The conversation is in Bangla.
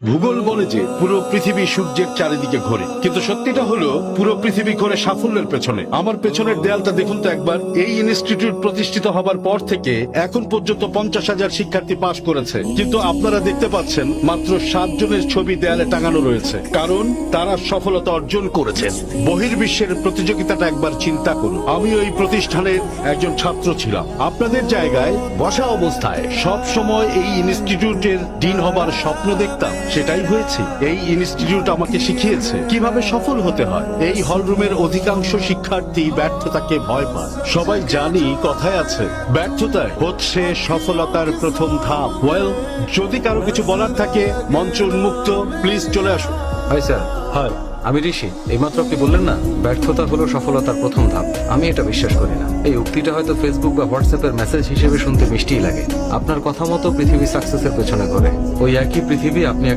ভূগোল বলে যে পুরো পৃথিবী সূর্যের চারিদিকে ঘোরে, কিন্তু সত্যিটা হলো পুরো পৃথিবী ঘোরে সাফল্যের পেছনে। আমার পেছনের দেয়ালটা দেখুন তো একবার। এই ইনস্টিটিউট প্রতিষ্ঠিত হবার পর থেকে এখন পর্যন্ত 50,000 শিক্ষার্থী পাশ করেছে, কিন্তু আপনারা দেখতে পাচ্ছেন মাত্র 7 জনের ছবি দেয়ালে টাঙানো রয়েছে, কারণ তারা সফলতা অর্জন করেছেন। বহির্বিশ্বের প্রতিযোগিতাটা একবার চিন্তা করুন। আমি ওই প্রতিষ্ঠানের একজন ছাত্র ছিলাম। আপনাদের জায়গায় বসা অবস্থায় সব সময় এই ইনস্টিটিউটের ডিন হবার স্বপ্ন দেখতাম, সেটাই হয়েছে। এই ইনস্টিটিউট আমাকে শিখিয়েছে কিভাবে সফল হতে হয়। এই হলরুমের অধিকাংশ শিক্ষার্থী ব্যর্থতাকে ভয় পায়। সবাই জানি কথায় আছে, ব্যর্থতায় হচ্ছে সফলতার প্রথম ধাপ। ওয়েল, যদি কারো কিছু বলার থাকে মঞ্চ উন্মুক্ত, প্লিজ চলে আসুন। Hi sir. হাই। আমি ঋষি। এইমাত্র আপনি বললেন না ব্যর্থতা হলো সফলতার প্রথম ধাপ। আমি এটা বিশ্বাস করি না। এই উক্তিটা হয়তো ফেসবুক বা হোয়াটসঅ্যাপের মেসেজ হিসেবে শুনতে মিষ্টিই লাগে। আপনার কথা মতো পৃথিবী সাকসেসের পেছনে ঘোরে। ওই একই পৃথিবী আপনি